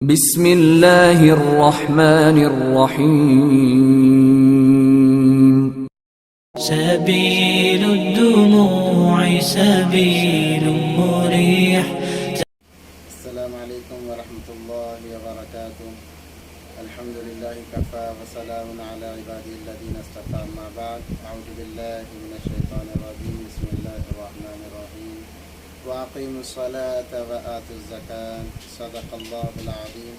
بسم اللہ الرحمن الرحیم سبيل الدموع سبيل مريح. السلام علیکم ورحمۃ اللہ وبرکاتہ. الحمد للہ کفا وسلام علی عبادہ الذین اصطفى. اما بعد اعوذ باللہ من الشیطان الرجیم. بسم اللہ الرحمن الرحیم. واقیموا الصلاة وآتوا الزکاة. صدق اللہ العظیم.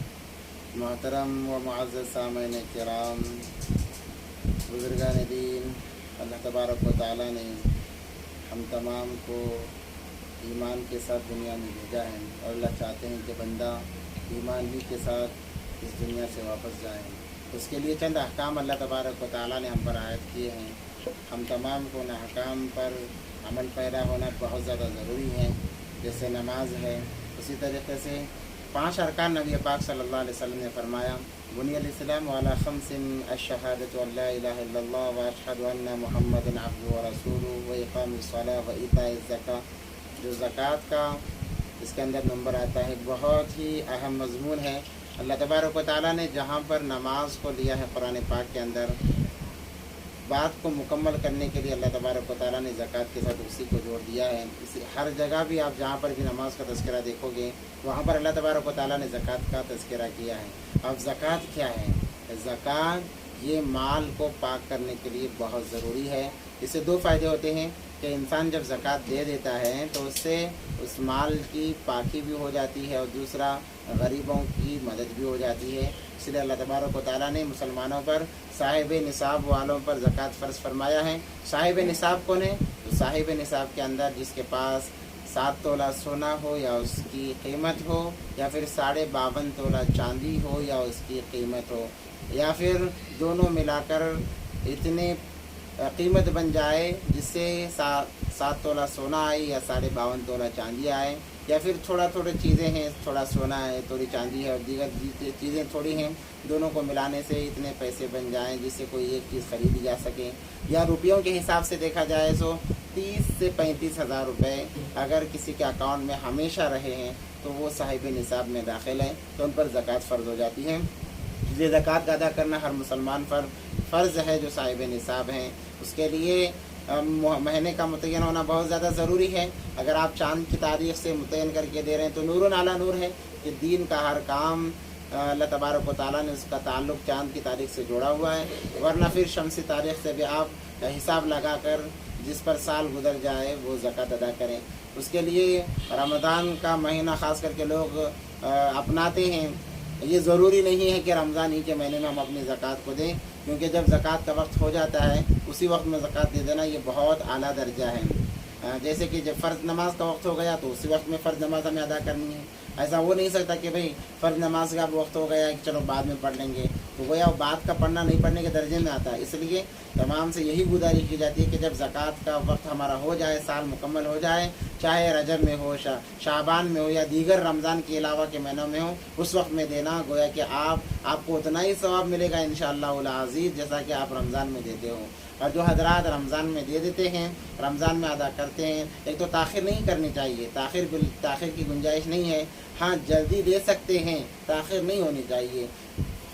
محترم و معزز سامعین کرام، بزرگان دین، اللہ تبارک و تعالیٰ نے ہم تمام کو ایمان کے ساتھ دنیا میں بھیجا ہے، اور اللہ چاہتے ہیں کہ بندہ ایمان ہی کے ساتھ اس دنیا سے واپس جائیں. اس کے لیے چند احکام اللہ تبارک و تعالیٰ نے ہم پر عائد کیے ہیں. ہم تمام کو ان احکام پر عمل پیرا ہونا بہت زیادہ ضروری ہے. جیسے نماز ہے، اسی طریقے سے 5 ارکان نبی پاک صلی اللہ علیہ وسلم نے فرمایا: بنی الاسلام علی 5: الشہادۃ ان لا الہ الا اللہ واشہد ان محمدا عبدہ ورسولہ واقام الصلاۃ وایتاء الزکاۃ. جو زکوٰۃ کا اس کے اندر نمبر آتا ہے، بہت ہی اہم مضمون ہے. اللہ تبارک و تعالیٰ نے جہاں پر نماز کو لیا ہے قرآن پاک کے اندر، بات کو مکمل کرنے کے لیے اللہ تبارک و تعالیٰ نے زکوٰۃ کے ساتھ اسی کو جوڑ دیا ہے. اسی ہر جگہ بھی آپ جہاں پر بھی نماز کا تذکرہ دیکھو گے، وہاں پر اللہ تبارک و تعالیٰ نے زکوٰۃ کا تذکرہ کیا ہے. اب زکوٰۃ کیا ہے؟ زکوٰۃ یہ مال کو پاک کرنے کے لیے بہت ضروری ہے. اس سے 2 فائدے ہوتے ہیں کہ انسان جب زکوٰۃ دے دیتا ہے تو اس سے اس مال کی پاکی بھی ہو جاتی ہے، اور دوسرا غریبوں کی مدد بھی ہو جاتی ہے. اس لیے اللہ تبارک و تعالیٰ نے مسلمانوں پر صاحب نصاب والوں پر زکوٰۃ فرض فرمایا ہے. صاحب نصاب کون ہے؟ تو صاحب نصاب کے اندر جس کے پاس 7 تولہ سونا ہو یا اس کی قیمت ہو، یا پھر 52.5 تولہ چاندی ہو یا اس کی قیمت ہو، یا پھر دونوں ملا کر اتنے قیمت بن جائے جس سے 7 تولہ سونا آئے یا 52.5 تولہ چاندی آئے، یا پھر تھوڑی چیزیں ہیں، تھوڑا سونا ہے، تھوڑی چاندی ہے اور دیگر چیزیں تھوڑی ہیں، دونوں کو ملانے سے اتنے پیسے بن جائیں جس سے کوئی ایک چیز خریدی جا سکے. یا روپیوں کے حساب سے دیکھا جائے تو 30 سے 35 ہزار روپے اگر کسی کے اکاؤنٹ میں ہمیشہ رہے ہیں تو وہ صاحب نصاب میں داخل ہیں، تو ان پر زکوٰۃ فرض ہو جاتی ہے. یہ زکوٰۃ ادا کرنا ہر مسلمان پر فرض ہے جو صاحب نصاب ہیں. اس کے لیے مہینے کا متعین ہونا بہت زیادہ ضروری ہے. اگر آپ چاند کی تاریخ سے متعین کر کے دے رہے ہیں تو نور علی نور ہے کہ دین کا ہر کام اللہ تبارک و تعالیٰ نے اس کا تعلق چاند کی تاریخ سے جوڑا ہوا ہے. ورنہ پھر شمسی تاریخ سے بھی آپ حساب لگا کر جس پر سال گزر جائے وہ زکوٰۃ ادا کریں. اس کے لیے رمضان کا مہینہ خاص کر کے لوگ اپناتے ہیں. یہ ضروری نہیں ہے کہ رمضان ہی کے مہینے میں ہم اپنی زکوٰۃ کو دیں، کیونکہ جب زکوٰۃ کا وقت ہو جاتا ہے اسی وقت میں زکوٰۃ دے دینا یہ بہت اعلیٰ درجہ ہے. جیسے کہ جب فرض نماز کا وقت ہو گیا تو اسی وقت میں فرض نماز ہمیں ادا کرنی ہے. ایسا ہو نہیں سکتا کہ بھئی فرض نماز کا وقت ہو گیا کہ چلو بعد میں پڑھ لیں گے، تو گویا وہ بعد کا پڑھنا نہیں پڑھنے کے درجے میں آتا ہے. اس لیے تمام سے یہی گزارش کی جاتی ہے کہ جب زکوٰۃ کا وقت ہمارا ہو جائے، سال مکمل ہو جائے، چاہے رجب میں ہو، شعبان میں ہو یا دیگر رمضان کے علاوہ کے مہینوں میں ہو، اس وقت میں دینا. گویا کہ آپ کو اتنا ہی ثواب ملے گا انشاءاللہ العزیز جیسا کہ آپ رمضان میں دیتے ہو. اور جو حضرات رمضان میں دے دیتے ہیں، رمضان میں ادا کرتے ہیں، ایک تو تاخیر نہیں کرنی چاہیے، تاخیر کی گنجائش نہیں ہے. ہاں جلدی دے سکتے ہیں، تاخیر نہیں ہونی چاہیے.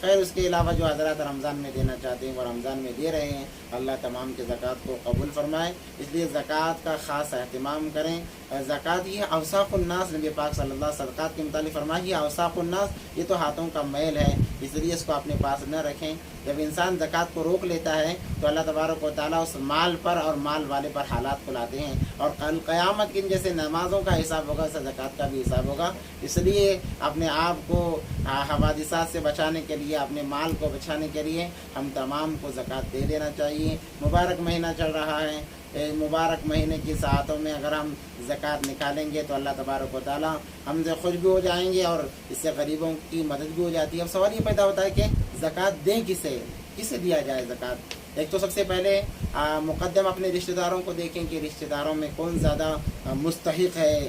خیر اس کے علاوہ جو حضرات رمضان میں دینا چاہتے ہیں وہ رمضان میں دے رہے ہیں، اللہ تمام کے زکوٰۃ کو قبول فرمائے. اس لیے زکوٰۃ کا خاص اہتمام کریں. زکوٰۃ یہ اوساق الناس، نبی پاک صلی اللہ علیہ وسلم صدقات کے متعلق فرمایا یہ اوساق الناس، یہ تو ہاتھوں کا میل ہے، اس لیے اس کو اپنے پاس نہ رکھیں. جب انسان زکوٰۃ کو روک لیتا ہے تو اللہ تبارک و تعالیٰ اس مال پر اور مال والے پر حالات کو لاتے ہیں، اور کل قیامت کے جیسے نمازوں کا حساب ہوگا ایسا زکوٰۃ کا بھی حساب ہوگا. اس لیے اپنے آپ کو حوادثات سے بچانے کے لیے، اپنے مال کو بچانے کے لیے ہم تمام کو زکوٰۃ دے دینا چاہیے. مبارک مہینہ چل رہا ہے، مبارک مہینے کی ساعتوں میں اگر ہم زکوٰۃ نکالیں گے تو اللہ تبارک و تعالیٰ ہم سے خوش بھی ہو جائیں گے، اور اس سے غریبوں کی مدد بھی ہو جاتی ہے. اب سوال یہ پیدا ہوتا ہے کہ زکوٰۃ دیں کسے دیا جائے زکوٰۃ؟ ایک تو سب سے پہلے مقدم اپنے رشتہ داروں کو دیکھیں کہ رشتہ داروں میں کون زیادہ مستحق ہے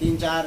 3-4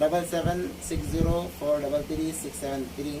7760433673।